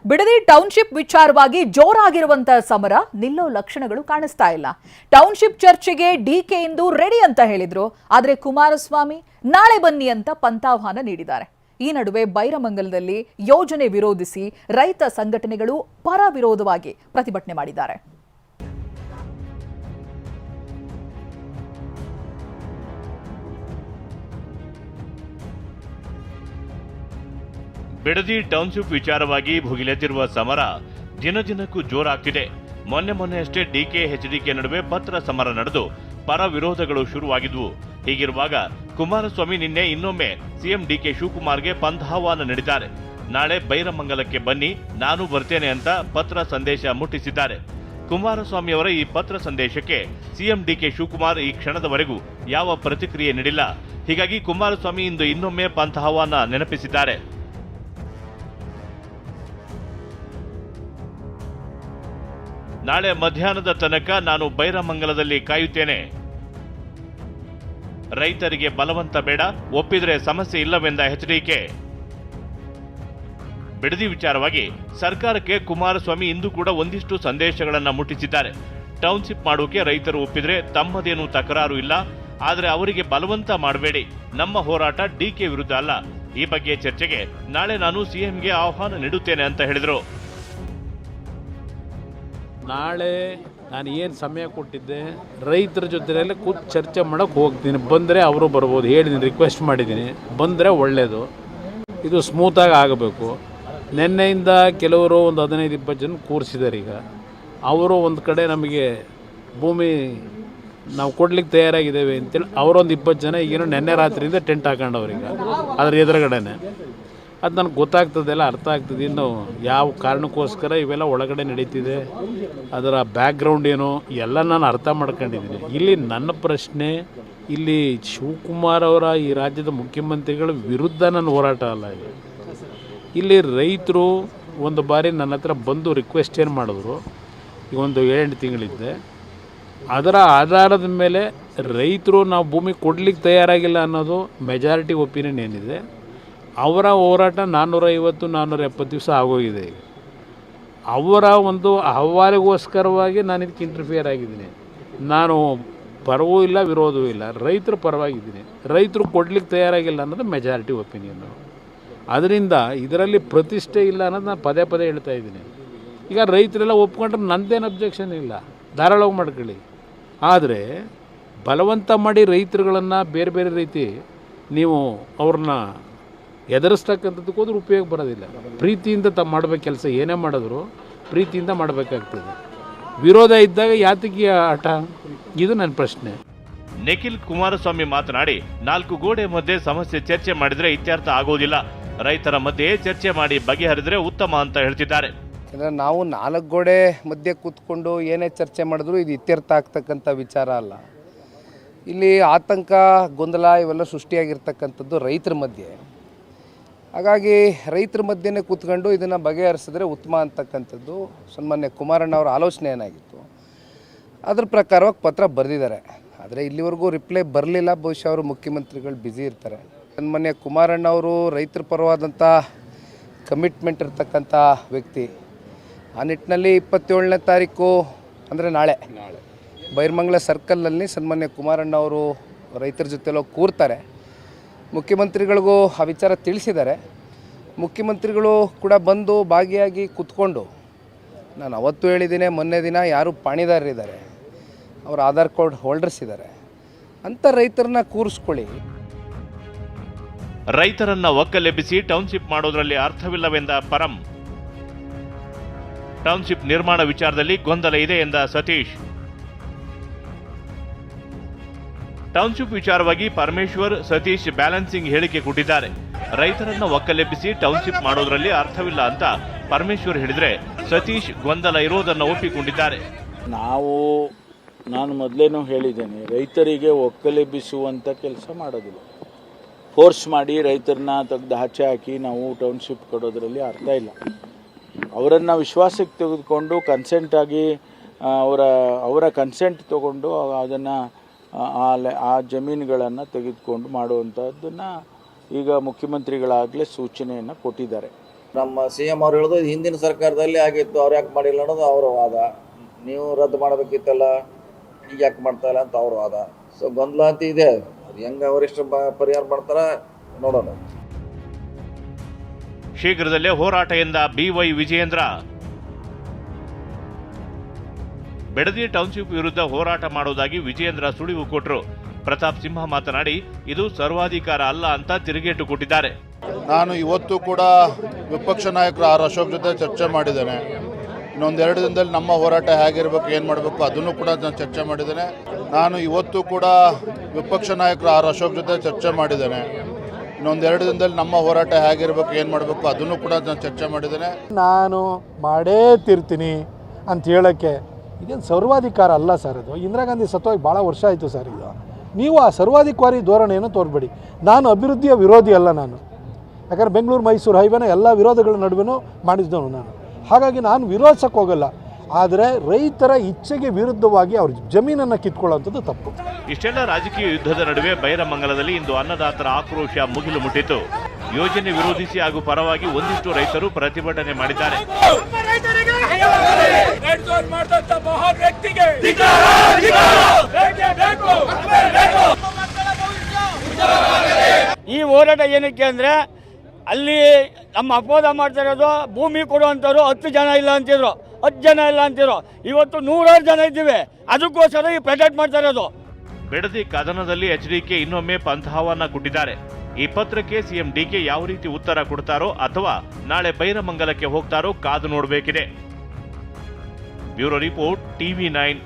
Bidadi township ವಿಚಾರವಾಗಿ ಜೋರಾಗಿರುವಂತಹ ಸಮರ ನಿಲ್ಲೋ ಲಕ್ಷಣಗಳು ಕಾಣಿಸ್ತಾ ಇಲ್ಲ. ಟೌನ್ಶಿಪ್ ಚರ್ಚೆಗೆ ಡಿಕೆ ಇಂದು ರೆಡಿ ಅಂತ ಹೇಳಿದ್ರು, ಆದ್ರೆ ಕುಮಾರಸ್ವಾಮಿ ನಾಳೆ ಬನ್ನಿ ಅಂತ ಪಂಥಾಹ್ವಾನ ನೀಡಿದ್ದಾರೆ. ಈ ನಡುವೆ ಬೈರಮಂಗಲದಲ್ಲಿ ಯೋಜನೆ ವಿರೋಧಿಸಿ ರೈತ ಸಂಘಟನೆಗಳು ಪರ ವಿರೋಧವಾಗಿ ಪ್ರತಿಭಟನೆ ಮಾಡಿದ್ದಾರೆ. ಬಿಡದಿ ಟೌನ್ಶಿಪ್ ವಿಚಾರವಾಗಿ ಭುಗಿಲೆದ್ದಿರುವ ಸಮರ ದಿನದಿನಕ್ಕೂ ಜೋರಾಗ್ತಿದೆ. ಮೊನ್ನೆಯಷ್ಟೇ ಡಿಕೆ ಎಚ್ಡಿಕೆ ನಡುವೆ ಪತ್ರ ಸಮರ ನಡೆದು ಪರ ವಿರೋಧಗಳು ಶುರುವಾಗಿದ್ವು. ಹೀಗಿರುವಾಗ ಕುಮಾರಸ್ವಾಮಿ ನಿನ್ನೆ ಇನ್ನೊಮ್ಮೆ ಸಿಎಂ ಡಿಕೆ ಶಿವಕುಮಾರ್ಗೆ ಪಂಥಾಹ್ವಾನ ನೀಡಿದ್ದಾರೆ. ನಾಳೆ ಬೈರಮಂಗಲಕ್ಕೆ ಬನ್ನಿ, ನಾನು ಬರ್ತೇನೆ ಅಂತ ಪತ್ರ ಸಂದೇಶ ಮುಟ್ಟಿಸಿದ್ದಾರೆ. ಕುಮಾರಸ್ವಾಮಿ ಅವರ ಈ ಪತ್ರ ಸಂದೇಶಕ್ಕೆ ಸಿಎಂ ಡಿಕೆ ಶಿವಕುಮಾರ್ ಈ ಕ್ಷಣದವರೆಗೂ ಯಾವ ಪ್ರತಿಕ್ರಿಯೆ ನೀಡಿಲ್ಲ. ಹೀಗಾಗಿ ಕುಮಾರಸ್ವಾಮಿ ಇಂದು ಇನ್ನೊಮ್ಮೆ ಪಂಥಾಹ್ವಾನ ನೆನಪಿಸಿದ್ದಾರೆ. ನಾಳೆ ಮಧ್ಯಾಹ್ನದ ತನಕ ನಾನು ಬೈರಮಂಗಲದಲ್ಲಿ ಕಾಯುತ್ತೇನೆ. ರೈತರಿಗೆ ಬಲವಂತ ಬೇಡ, ಒಪ್ಪಿದ್ರೆ ಸಮಸ್ಯೆ ಇಲ್ಲವೆಂದ ಎಚ್ಡಿಕೆ. ಬಿಡದಿ ವಿಚಾರವಾಗಿ ಸರ್ಕಾರಕ್ಕೆ ಕುಮಾರಸ್ವಾಮಿ ಇಂದು ಕೂಡ ಒಂದಿಷ್ಟು ಸಂದೇಶಗಳನ್ನು ಮುಟ್ಟಿಸಿದ್ದಾರೆ. ಟೌನ್ಶಿಪ್ ಮಾಡೋಕೆ ರೈತರು ಒಪ್ಪಿದ್ರೆ ತಮ್ಮದೇನು ತಕರಾರು ಇಲ್ಲ, ಆದರೆ ಅವರಿಗೆ ಬಲವಂತ ಮಾಡಬೇಡಿ. ನಮ್ಮ ಹೋರಾಟ ಡಿಕೆ ವಿರುದ್ಧ ಅಲ್ಲ. ಈ ಬಗ್ಗೆ ಚರ್ಚೆಗೆ ನಾಳೆ ನಾನು ಸಿಎಂಗೆ ಆಹ್ವಾನ ನೀಡುತ್ತೇನೆ ಅಂತ ಹೇಳಿದರು. ನಾಳೆ ನಾನು ಏನು ಸಮಯ ಕೊಟ್ಟಿದ್ದೆ, ರೈತರ ಜೊತೆಯಲ್ಲೇ ಕೂತು ಚರ್ಚೆ ಮಾಡೋಕ್ಕೆ ಹೋಗ್ತೀನಿ. ಬಂದರೆ ಅವರು ಬರ್ಬೋದು, ಹೇಳಿದ್ದೀನಿ, ರಿಕ್ವೆಸ್ಟ್ ಮಾಡಿದ್ದೀನಿ. ಬಂದರೆ ಒಳ್ಳೆಯದು. ಇದು ಸ್ಮೂತಾಗಿ ಆಗಬೇಕು. ನಿನ್ನೆಯಿಂದ ಕೆಲವರು ಒಂದು 15-20 ಜನ ಕೂರಿಸಿದ್ದಾರೆ. ಈಗ ಅವರು ಒಂದು ಕಡೆ ನಮಗೆ ಭೂಮಿ ನಾವು ಕೊಡ್ಲಿಕ್ಕೆ ತಯಾರಾಗಿದ್ದೇವೆ ಅಂತೇಳಿ ಅವರೊಂದು 20 ಜನ ಈಗೇನೋ ನೆನ್ನೆ ರಾತ್ರಿಯಿಂದ ಟೆಂಟ್ ಹಾಕೊಂಡವ್ರೀಗ ಅದ್ರ ಎದುರುಗಡೆನೆ. ಅದು ನನಗೆ ಗೊತ್ತಾಗ್ತದೆಲ್ಲ, ಅರ್ಥ ಆಗ್ತದೆ. ಇನ್ನು ಯಾವ ಕಾರಣಕ್ಕೋಸ್ಕರ ಇವೆಲ್ಲ ಒಳಗಡೆ ನಡೀತಿದೆ, ಅದರ ಬ್ಯಾಕ್ಗ್ರೌಂಡ್ ಏನು ಎಲ್ಲ ನಾನು ಅರ್ಥ ಮಾಡ್ಕೊಂಡಿದ್ದೀನಿ. ಇಲ್ಲಿ ನನ್ನ ಪ್ರಶ್ನೆ, ಇಲ್ಲಿ ಶಿವಕುಮಾರ್ ಅವರ ಈ ರಾಜ್ಯದ ಮುಖ್ಯಮಂತ್ರಿಗಳ ವಿರುದ್ಧ ನನ್ನ ಹೋರಾಟ ಅಲ್ಲ. ಇಲ್ಲಿ ರೈತರು ಒಂದು ಬಾರಿ ನನ್ನ ಹತ್ರ ಬಂದು ರಿಕ್ವೆಸ್ಟ್ ಏನು ಮಾಡಿದ್ರು, ಈಗ ಒಂದು 7 ತಿಂಗಳಿದ್ದೆ. ಅದರ ಆಧಾರದ ಮೇಲೆ ರೈತರು ನಾವು ಭೂಮಿ ಕೊಡಲಿಕ್ಕೆ ತಯಾರಾಗಿಲ್ಲ ಅನ್ನೋದು ಮೆಜಾರಿಟಿ ಒಪಿನಿಯನ್ ಏನಿದೆ. ಅವರ ಹೋರಾಟ 450-470 ದಿವಸ ಆಗೋಗಿದೆ. ಈಗ ಅವರ ಒಂದು ಅಹವಾಲಿಗೋಸ್ಕರವಾಗಿ ನಾನು ಇದಕ್ಕೆ ಇಂಟರ್ಫಿಯರ್ ಆಗಿದ್ದೀನಿ. ನಾನು ಪರವೂ ಇಲ್ಲ, ವಿರೋಧವೂ ಇಲ್ಲ, ರೈತರ ಪರವಾಗಿದ್ದೀನಿ. ರೈತರು ಕೊಡ್ಲಿಕ್ಕೆ ತಯಾರಾಗಿಲ್ಲ ಅನ್ನೋದು ಮೆಜಾರಿಟಿ ಒಪಿನಿಯನ್ನು. ಅದರಿಂದ ಇದರಲ್ಲಿ ಪ್ರತಿಷ್ಠೆ ಇಲ್ಲ ಅನ್ನೋದು ನಾನು ಪದೇ ಹೇಳ್ತಾ ಇದ್ದೀನಿ. ಈಗ ರೈತರೆಲ್ಲ ಒಪ್ಕೊಂಡ್ರೆ ನಂದೇನು ಅಬ್ಜೆಕ್ಷನ್ ಇಲ್ಲ, ಧಾರಾಳವಾಗಿ ಮಾಡ್ಕೊಳ್ಳಿ. ಆದರೆ ಬಲವಂತ ಮಾಡಿ ರೈತರುಗಳನ್ನು ಬೇರೆ ಬೇರೆ ರೀತಿ ನೀವು ಅವ್ರನ್ನ ಎದುರಿಸ್ತಕ್ಕಂಥದ್ದಕ್ಕೆ ಹೋದ್ರೆ ಉಪಯೋಗ ಬರೋದಿಲ್ಲ. ಪ್ರೀತಿಯಿಂದ ಮಾಡಬೇಕು ಕೆಲಸ, ಏನೇ ಮಾಡಿದ್ರು ಪ್ರೀತಿಯಿಂದ ಮಾಡಬೇಕಾಗ್ತದೆ. ವಿರೋಧ ಇದ್ದಾಗ ಯಾತಕ್ಕೆ ಆಟ? ಇದು ನನ್ನ ಪ್ರಶ್ನೆ. ನಿಖಿಲ್ ಕುಮಾರಸ್ವಾಮಿ ಮಾತನಾಡಿ, 4 ಗೋಡೆ ಮಧ್ಯೆ ಸಮಸ್ಯೆ ಚರ್ಚೆ ಮಾಡಿದ್ರೆ ಇತ್ಯರ್ಥ ಆಗೋದಿಲ್ಲ. ರೈತರ ಮಧ್ಯೆ ಚರ್ಚೆ ಮಾಡಿ ಬಗೆಹರಿದ್ರೆ ಉತ್ತಮ ಅಂತ ಹೇಳ್ತಿದ್ದಾರೆ. ನಾವು 4 ಗೋಡೆ ಮಧ್ಯೆ ಕೂತ್ಕೊಂಡು ಏನೇ ಚರ್ಚೆ ಮಾಡಿದ್ರು ಇದು ಇತ್ಯರ್ಥ ಆಗ್ತಕ್ಕಂಥ ವಿಚಾರ ಅಲ್ಲ. ಇಲ್ಲಿ ಆತಂಕ, ಗೊಂದಲ ಇವೆಲ್ಲ ಸೃಷ್ಟಿಯಾಗಿರ್ತಕ್ಕಂಥದ್ದು ರೈತರ ಮಧ್ಯೆ. ಹಾಗಾಗಿ ರೈತರ ಮಧ್ಯೆನೇ ಕೂತ್ಕೊಂಡು ಇದನ್ನು ಬಗೆಹರಿಸಿದ್ರೆ ಉತ್ತಮ ಅಂತಕ್ಕಂಥದ್ದು ಸನ್ಮಾನ್ಯ ಕುಮಾರಣ್ಣ ಅವರ ಆಲೋಚನೆ ಏನಾಗಿತ್ತು, ಅದ್ರ ಪ್ರಕಾರವಾಗಿ ಪತ್ರ ಬರೆದಿದ್ದಾರೆ. ಆದರೆ ಇಲ್ಲಿವರೆಗೂ ರಿಪ್ಲೈ ಬರಲಿಲ್ಲ. ಬಹುಶಃ ಅವರು ಮುಖ್ಯಮಂತ್ರಿಗಳು ಬ್ಯುಸಿ ಇರ್ತಾರೆ. ಸನ್ಮಾನ್ಯ ಕುಮಾರಣ್ಣ ಅವರು ರೈತರ ಪರವಾದಂಥ ಕಮಿಟ್ಮೆಂಟ್ ಇರ್ತಕ್ಕಂಥ ವ್ಯಕ್ತಿ. ಆ ನಿಟ್ಟಿನಲ್ಲಿ 27ನೇ ತಾರೀಕು ಅಂದರೆ ನಾಳೆ ಬೈರಮಂಗಲ ಸರ್ಕಲ್ನಲ್ಲಿ ಸನ್ಮಾನ್ಯ ಕುಮಾರಣ್ಣ ಅವರು ರೈತರ ಜೊತೆಲ್ಲ ಕೂರ್ತಾರೆ. ಮುಖ್ಯಮಂತ್ರಿಗಳಿಗೂ ಆ ವಿಚಾರ ತಿಳಿಸಿದ್ದಾರೆ. ಮುಖ್ಯಮಂತ್ರಿಗಳು ಕೂಡ ಬಂದು ಭಾಗಿಯಾಗಿ ಕೂತ್ಕೊಂಡು, ನಾನು ಅವತ್ತು ಹೇಳಿದ್ದೀನಿ, ಮೊನ್ನೆ ದಿನ ಯಾರು ಪಾಣಿದಾರರಿದ್ದಾರೆ, ಅವರ ಆಧಾರ್ ಕಾರ್ಡ್ ಹೋಲ್ಡರ್ಸ್ ಇದ್ದಾರೆ ಅಂಥ ರೈತರನ್ನ ಕೂರಿಸ್ಕೊಳ್ಳಿ. ರೈತರನ್ನ ಒಕ್ಕಲೆಬ್ಬಿಸಿ ಟೌನ್ಶಿಪ್ ಮಾಡೋದ್ರಲ್ಲಿ ಅರ್ಥವಿಲ್ಲವೆಂದ ಪರಂ. ಟೌನ್ಶಿಪ್ ನಿರ್ಮಾಣ ವಿಚಾರದಲ್ಲಿ ಗೊಂದಲ ಇದೆ ಎಂದ ಸತೀಶ್. ಟೌನ್ಶಿಪ್ ವಿಚಾರವಾಗಿ ಪರಮೇಶ್ವರ್, ಸತೀಶ್ ಬ್ಯಾಲೆನ್ಸಿಂಗ್ ಹೇಳಿಕೆ ಕೊಟ್ಟಿದ್ದಾರೆ. ರೈತರನ್ನ ಒಕ್ಕಲೆಬ್ಬಿಸಿ ಟೌನ್ಶಿಪ್ ಮಾಡೋದ್ರಲ್ಲಿ ಅರ್ಥವಿಲ್ಲ ಅಂತ ಪರಮೇಶ್ವರ್ ಹೇಳಿದ್ರೆ, ಸತೀಶ್ ಗೊಂದಲ ಇರೋದನ್ನು ಒಪ್ಪಿಕೊಂಡಿದ್ದಾರೆ. ನಾನು ಮೊದಲೇನೂ ಹೇಳಿದ್ದೇನೆ, ರೈತರಿಗೆ ಒಕ್ಕಲೆಬ್ಬಿಸುವಂಥ ಕೆಲಸ ಮಾಡೋದಿಲ್ಲ. ಫೋರ್ಸ್ ಮಾಡಿ ರೈತರನ್ನ ತೆಗೆದು ಆಚೆ ಹಾಕಿ ನಾವು ಟೌನ್ಶಿಪ್ ಕೊಡೋದ್ರಲ್ಲಿ ಅರ್ಥ ಇಲ್ಲ. ಅವರನ್ನು ವಿಶ್ವಾಸಕ್ಕೆ ತೆಗೆದುಕೊಂಡು ಕನ್ಸೆಂಟ್ ಆಗಿ ಅವರ ಕನ್ಸೆಂಟ್ ತಗೊಂಡು ಅದನ್ನು ಆ ಜಮೀನುಗಳನ್ನು ತೆಗೆದುಕೊಂಡು ಮಾಡುವಂಥದ್ದನ್ನು ಈಗ ಮುಖ್ಯಮಂತ್ರಿಗಳಾಗಲೇ ಸೂಚನೆಯನ್ನು ಕೊಟ್ಟಿದ್ದಾರೆ. ನಮ್ಮ CM ಅವ್ರು ಹೇಳೋದು ಹಿಂದಿನ ಸರ್ಕಾರದಲ್ಲಿ ಆಗಿತ್ತು, ಅವ್ರು ಯಾಕೆ ಮಾಡಿಲ್ಲ ಅನ್ನೋದು ಅವರ ವಾದ. ನೀವು ರದ್ದು ಮಾಡಬೇಕಿತ್ತಲ್ಲ, ಈಗ ಯಾಕೆ ಮಾಡ್ತಾ ಇಲ್ಲ ಅಂತ ಅವ್ರ ವಾದ. ಸೊ ಗೊಂದಲ ಅಂತ ಇದೆ. ಅದು ಹೆಂಗೆ ಅವರಿಷ್ಟು ಪರಿಹಾರ ಮಾಡ್ತಾರ ನೋಡೋಣ. ಶೀಘ್ರದಲ್ಲೇ ಹೋರಾಟ ಎಂದ BY ವಿಜಯೇಂದ್ರ. ಬೆಡದಿ ಟೌನ್ಶಿಪ್ ವಿರುದ್ಧ ಹೋರಾಟ ಮಾಡುವುದಾಗಿ ವಿಜಯೇಂದ್ರ ಸುಳಿವು ಕೊಟ್ಟರು. ಪ್ರತಾಪ್ ಸಿಂಹ ಮಾತನಾಡಿ, ಇದು ಸರ್ವಾಧಿಕಾರ ಅಲ್ಲ ಅಂತ ತಿರುಗೇಟು ಕೊಟ್ಟಿದ್ದಾರೆ. ನಾನು ಇವತ್ತು ಕೂಡ ವಿಪಕ್ಷ ನಾಯಕರು ಆರ್ ಅಶೋಕ್ ಜೊತೆ ಚರ್ಚೆ ಮಾಡಿದ್ದೇನೆ. ಇನ್ನೊಂದು 2 ದಿನದಲ್ಲಿ ನಮ್ಮ ಹೋರಾಟ ಹೇಗಿರಬೇಕು, ಏನು ಮಾಡಬೇಕು ಅದನ್ನು ಕೂಡ ನಾನು ಚರ್ಚೆ ಮಾಡಿದ್ದೇನೆ. ನಾನು ಇವತ್ತು ಕೂಡ ವಿಪಕ್ಷ ನಾಯಕರು ಆರ್ ಅಶೋಕ್ ಜೊತೆ ಚರ್ಚೆ ಮಾಡಿದ್ದೇನೆ. ಇನ್ನೊಂದು 2 ದಿನದಲ್ಲಿ ನಮ್ಮ ಹೋರಾಟ ಹೇಗಿರಬೇಕು, ಏನು ಮಾಡಬೇಕು ಅದನ್ನು ಕೂಡ ನಾನು ಚರ್ಚೆ ಮಾಡಿದ್ದೇನೆ. ನಾನು ಮಾಡೇ ತೀರ್ತೀನಿ ಅಂತ ಹೇಳೋಕ್ಕೆ ಇದೇನು ಸರ್ವಾಧಿಕಾರ ಅಲ್ಲ ಸರ್. ಇದು ಇಂದಿರಾ ಗಾಂಧಿ ಸತ್ತೋಗಿ ಭಾಳ ವರ್ಷ ಆಯಿತು ಸರ್. ಇದು ನೀವು ಆ ಸರ್ವಾಧಿಕಾರಿ ಧೋರಣೆಯನ್ನು ತೋರ್ಬೇಡಿ. ನಾನು ಅಭಿವೃದ್ಧಿಯ ವಿರೋಧಿ ಅಲ್ಲ ನಾನು. ಯಾಕಂದರೆ ಬೆಂಗಳೂರು ಮೈಸೂರು ಹೈವೇನ ಎಲ್ಲ ವಿರೋಧಗಳ ನಡುವೆನೂ ಮಾಡಿಸಿದವನು ನಾನು. ಹಾಗಾಗಿ ನಾನು ವಿರೋಧಿಸಕ್ಕೆ ಹೋಗಲ್ಲ. ಆದರೆ ರೈತರ ಇಚ್ಛೆಗೆ ವಿರುದ್ಧವಾಗಿ ಅವ್ರ ಜಮೀನನ್ನು ಕಿತ್ಕೊಳ್ಳುವಂಥದ್ದು ತಪ್ಪು. ಇಷ್ಟೆಲ್ಲ ರಾಜಕೀಯ ಯುದ್ಧದ ನಡುವೆ ಬೈರಮಂಗಲದಲ್ಲಿ ಇಂದು ಅನ್ನದಾತರ ಆಕ್ರೋಶ ಮುಗಿಲು ಮುಟ್ಟಿತು. ಯೋಜನೆ ವಿರೋಧಿಸಿ ಹಾಗೂ ಪರವಾಗಿ ಒಂದಿಷ್ಟು ರೈತರು ಪ್ರತಿಭಟನೆ ಮಾಡಿದ್ದಾರೆ. ಈ ಹೋರಾಟ ಏನಕ್ಕೆ ಅಂದರೆ ಅಲ್ಲಿ ನಮ್ಮ ಅಪೋದ ಮಾಡ್ತಾ ಇರೋದು ಭೂಮಿ ಕೊಡುವಂಥವ್ರು 10 ಜನ ಇಲ್ಲ ಅಂತಿದ್ರು, 10 ಜನ ಇಲ್ಲ ಅಂತಿದ್ರು. ಇವತ್ತು 100 ಜನ ಇದ್ದೀವಿ. ಅದಕ್ಕೋಸ್ಕರ ಈ ಪ್ರೊಟೆಕ್ಟ್ ಮಾಡ್ತಾ ಇರೋದು. ಬೆಡದಿ ಕದನದಲ್ಲಿ HDK ಇನ್ನೊಮ್ಮೆ ಪಂಥಾವನ್ನ ಕೊಟ್ಟಿದ್ದಾರೆ. ಈ ಪತ್ರಕ್ಕೆ CM DK ಯಾವ ರೀತಿ ಉತ್ತರ ಕೊಡ್ತಾರೋ ಅಥವಾ ನಾಳೆ ಬೈರಮಂಗಲಕ್ಕೆ ಹೋಗ್ತಾರೋ ಕಾದು ನೋಡಬೇಕಿದೆ. Bureau report TV9.